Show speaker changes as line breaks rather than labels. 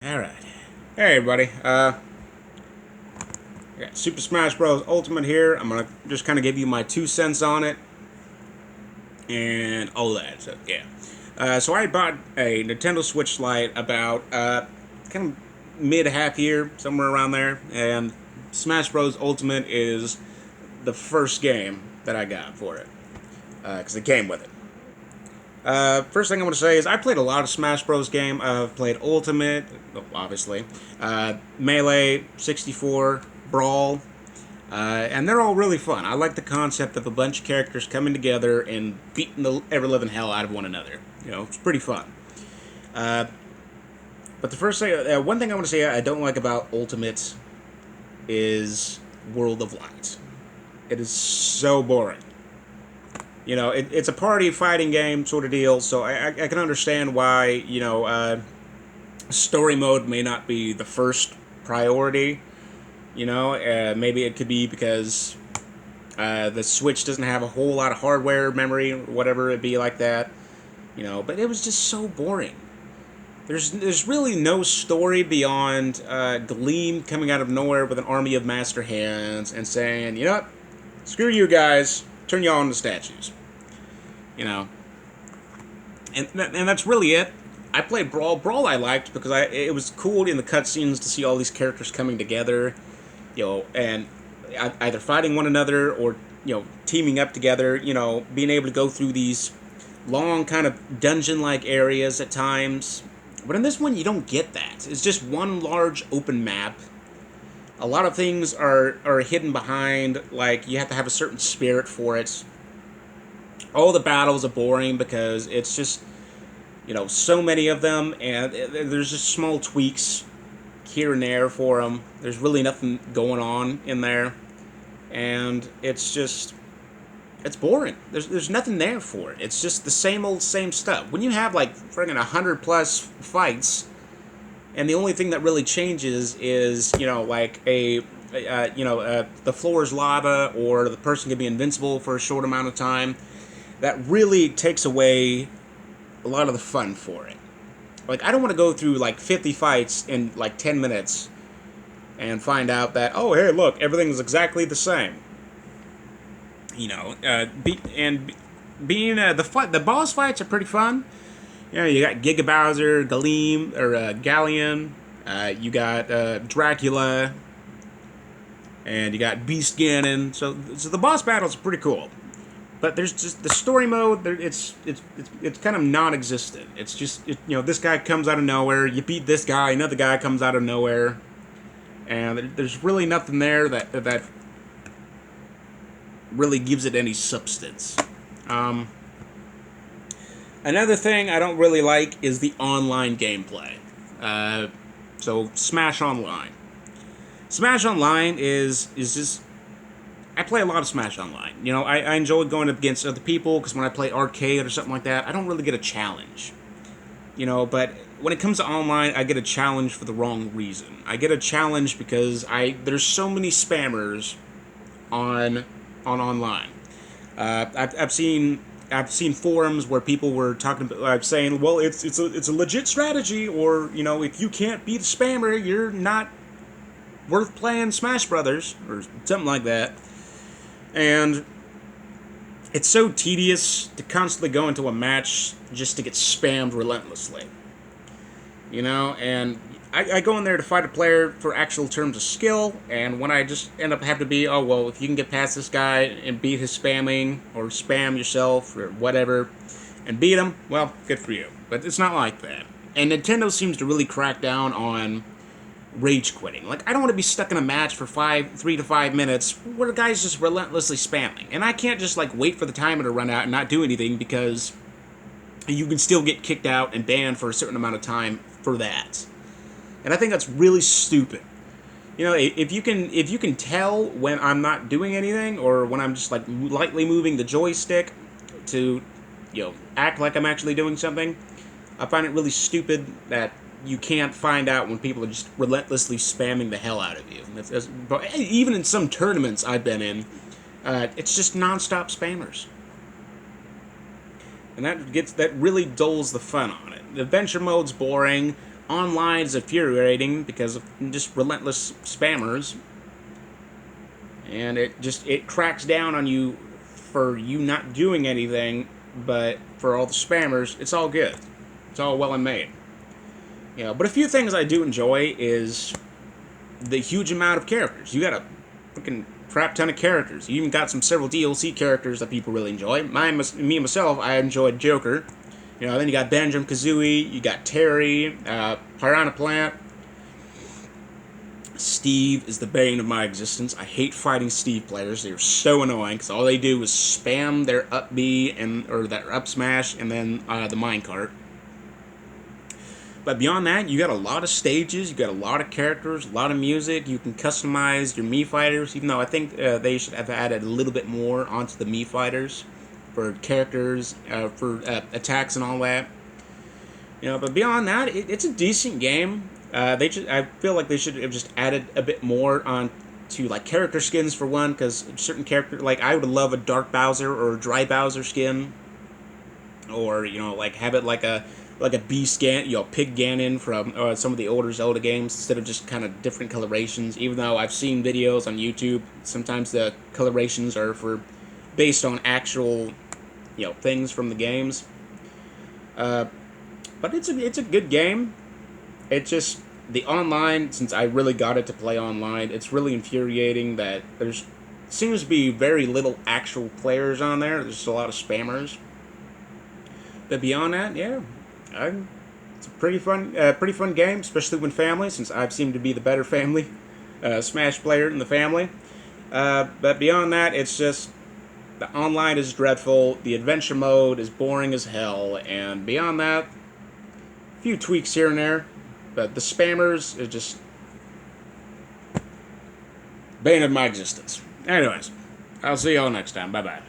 Alright. Hey everybody. I got Super Smash Bros. Ultimate here. I'm gonna just kind of give you my 2 cents on it and all that. So yeah. So I bought a Nintendo Switch Lite about kind of mid half year, somewhere around there, and Smash Bros. Ultimate is the first game that I got for it because it came with it. First thing I want to say is I played a lot of Smash Bros. Game. I've played Ultimate, obviously, Melee, 64, Brawl, and they're all really fun. I like the concept of a bunch of characters coming together and beating the ever living hell out of one another. You know, it's pretty fun. Uh, but the first thing, one thing I want to say I don't like about Ultimate is World of Light. It is so boring. You know, it's a party fighting game sort of deal, so I can understand why, story mode may not be the first priority. Maybe it could be because the Switch doesn't have a whole lot of hardware memory, or whatever it be like that. But it was just so boring. There's really no story beyond Gleam coming out of nowhere with an army of master hands and saying, you know what, screw you guys, turn you all into statues. You know, and that's really it. I played Brawl. Brawl I liked because it was cool in the cutscenes to see all these characters coming together, and either fighting one another or teaming up together. Being able to go through these long kind of dungeon-like areas at times. But in this one, you don't get that. It's just one large open map. A lot of things are hidden behind, like you have to have a certain spirit for it. All the battles are boring because it's just so many of them, and there's just small tweaks here and there for them. There's really nothing going on in there, and it's boring. There's nothing there for it. It's just the same old same stuff. When you have like friggin' 100+ fights, and the only thing that really changes is like the floor is lava, or the person can be invincible for a short amount of time. That really takes away a lot of the fun for it. Like, I don't want to go through like 50 fights in like 10 minutes and find out that, oh, hey, look, everything's exactly the same. The boss fights are pretty fun. You got Giga Bowser, Galeem or Galleon. You got Dracula, and you got Beast Ganon. So the boss battles are pretty cool. But there's just the story mode. It's kind of non-existent. It's just this guy comes out of nowhere. You beat this guy. Another guy comes out of nowhere, and there's really nothing there that really gives it any substance. Another thing I don't really like is the online gameplay. So Smash Online. Smash Online is just. I play a lot of Smash Online. I enjoy going up against other people because when I play arcade or something like that, I don't really get a challenge. But when it comes to online, I get a challenge for the wrong reason. I get a challenge because there's so many spammers on online. I've seen forums where people were talking about saying, well, it's a legit strategy, or if you can't beat a spammer, you're not worth playing Smash Brothers or something like that. And it's so tedious to constantly go into a match just to get spammed relentlessly. And I go in there to fight a player for actual terms of skill, and when I just end up having to be, oh, well, if you can get past this guy and beat his spamming, or spam yourself, or whatever, and beat him, well, good for you. But it's not like that. And Nintendo seems to really crack down on rage quitting. Like, I don't want to be stuck in a match for 3 to 5 minutes where the guy's just relentlessly spamming. And I can't just, wait for the timer to run out and not do anything, because you can still get kicked out and banned for a certain amount of time for that. And I think that's really stupid. If you can tell when I'm not doing anything, or when I'm just, lightly moving the joystick to, act like I'm actually doing something, I find it really stupid that you can't find out when people are just relentlessly spamming the hell out of you. But even in some tournaments I've been in, it's just nonstop spammers, and that really dulls the fun on it. The adventure mode's boring. online is infuriating because of just relentless spammers, and it cracks down on you for you not doing anything, but for all the spammers, it's all good. It's all well and made. But a few things I do enjoy is the huge amount of characters. You got a freaking crap ton of characters. You even got several DLC characters that people really enjoy. Me myself, I enjoyed Joker. Then you got Banjo Kazooie, you got Terry, Piranha Plant. Steve is the bane of my existence. I hate fighting Steve players. They're so annoying because all they do is spam their up B or their up smash and then the minecart. But beyond that, you got a lot of stages, you got a lot of characters, a lot of music. You can customize your Mii fighters, even though I think they should have added a little bit more onto the Mii fighters for characters, for attacks and all that. But beyond that, it's a decent game. I feel like they should have just added a bit more on to like character skins for one, because certain characters, like I would love a Dark Bowser or a Dry Bowser skin, or like have it like a B scan, Pig Ganon from some of the older Zelda games instead of just kind of different colorations. Even though I've seen videos on YouTube, sometimes the colorations are based on actual things from the games. But it's a good game. It's just the online, since I really got it to play online, it's really infuriating that there's seems to be very little actual players on there. There's just a lot of spammers. But beyond that, yeah, it's a pretty fun game, especially when family, since I seem to be the better family Smash player in the family. But beyond that, it's just the online is dreadful. The adventure mode is boring as hell, and beyond that, a few tweaks here and there. But the spammers is just bane of my existence. Anyways, I'll see y'all next time. Bye bye.